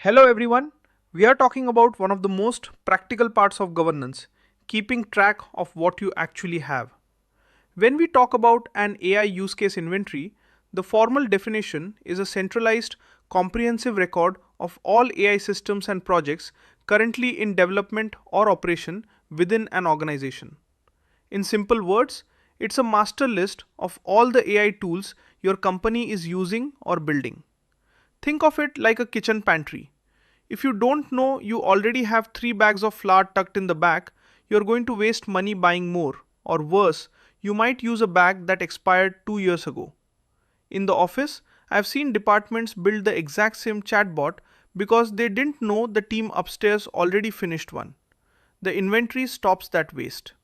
Hello everyone. We are talking about one of the most practical parts of governance, keeping track of what you actually have. When we talk about an AI use case inventory, the formal definition is a centralized, comprehensive record of all AI systems and projects currently in development or operation within an organization. In simple words, it's a master list of all the AI tools your company is using or building. Think of it like a kitchen pantry. If you don't know you already have 3 bags of flour tucked in the back, you're going to waste money buying more. Or worse, you might use a bag that expired 2 years ago. In the office, I've seen departments build the exact same chatbot because they didn't know the team upstairs already finished one. The inventory stops that waste.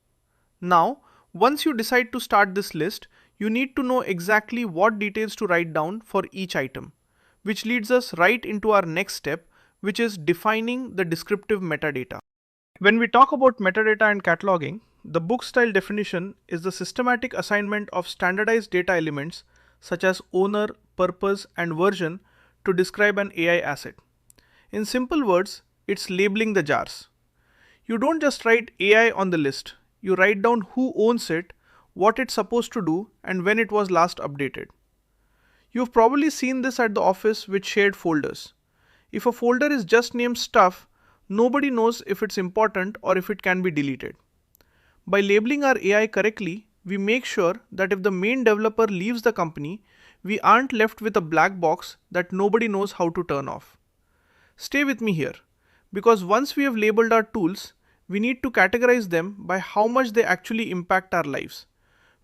Now, once you decide to start this list, you need to know exactly what details to write down for each item, which leads us right into our next step, which is defining the descriptive metadata. When we talk about metadata and cataloging, the book style definition is the systematic assignment of standardized data elements such as owner, purpose, and version to describe an AI asset. In simple words, it's labeling the jars. You don't just write AI on the list, you write down who owns it, what it's supposed to do, and when it was last updated. You've probably seen this at the office with shared folders. If a folder is just named stuff, nobody knows if it's important or if it can be deleted. By labeling our AI correctly, we make sure that if the main developer leaves the company, we aren't left with a black box that nobody knows how to turn off. Stay with me here, because once we have labeled our tools, we need to categorize them by how much they actually impact our lives,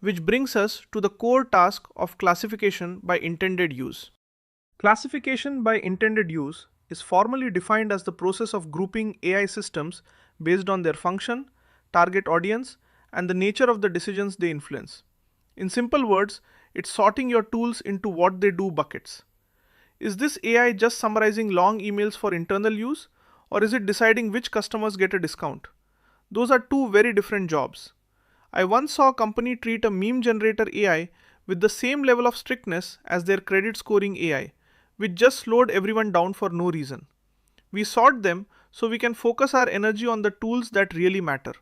which brings us to the core task of classification by intended use. Classification by intended use is formally defined as the process of grouping AI systems based on their function, target audience, and the nature of the decisions they influence. In simple words, it's sorting your tools into what they do buckets. Is this AI just summarizing long emails for internal use, or is it deciding which customers get a discount? Those are two very different jobs. I once saw a company treat a meme generator AI with the same level of strictness as their credit scoring AI, which just slowed everyone down for no reason. We sort them so we can focus our energy on the tools that really matter.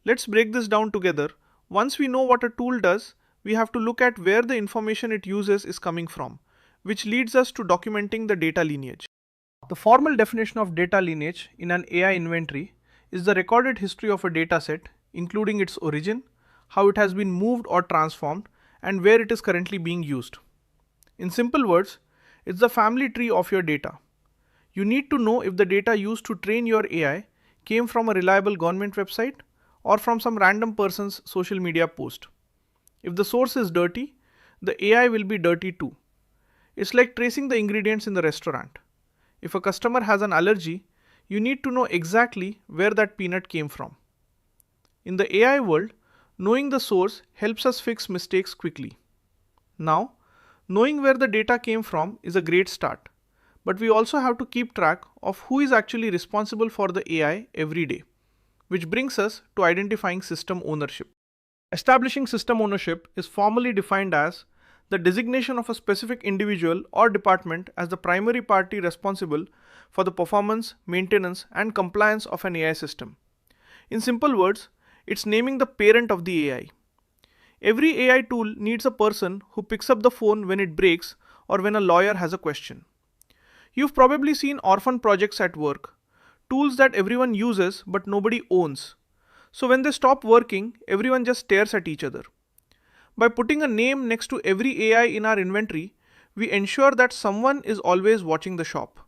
Let's break this down together. Once we know what a tool does, we have to look at where the information it uses is coming from, which leads us to documenting the data lineage. The formal definition of data lineage in an AI inventory is the recorded history of a dataset, including its origin, how it has been moved or transformed, and where it is currently being used. In simple words, it's the family tree of your data. You need to know if the data used to train your AI came from a reliable government website or from some random person's social media post. If the source is dirty, the AI will be dirty too. It's like tracing the ingredients in the restaurant. If a customer has an allergy, you need to know exactly where that peanut came from. In the AI world, knowing the source helps us fix mistakes quickly. Now, knowing where the data came from is a great start, but we also have to keep track of who is actually responsible for the AI every day, which brings us to identifying system ownership. Establishing system ownership is formally defined as the designation of a specific individual or department as the primary party responsible for the performance, maintenance, and compliance of an AI system. In simple words, it's naming the parent of the AI. Every AI tool needs a person who picks up the phone when it breaks or when a lawyer has a question. You've probably seen orphan projects at work, tools that everyone uses but nobody owns. So when they stop working, everyone just stares at each other. By putting a name next to every AI in our inventory, we ensure that someone is always watching the shop.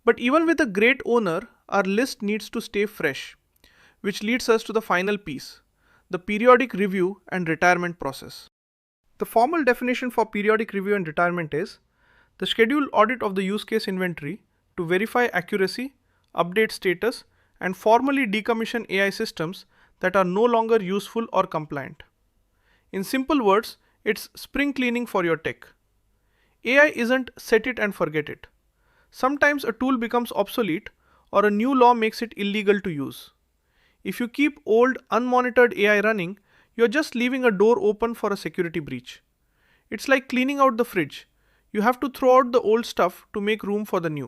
But even with a great owner, our list needs to stay fresh, which leads us to the final piece, the periodic review and retirement process. The formal definition for periodic review and retirement is the scheduled audit of the use case inventory to verify accuracy, update status, and formally decommission AI systems that are no longer useful or compliant. In simple words, it's spring cleaning for your tech. AI isn't set it and forget it. Sometimes a tool becomes obsolete or a new law makes it illegal to use. If you keep old, unmonitored AI running, you're just leaving a door open for a security breach. It's like cleaning out the fridge. You have to throw out the old stuff to make room for the new.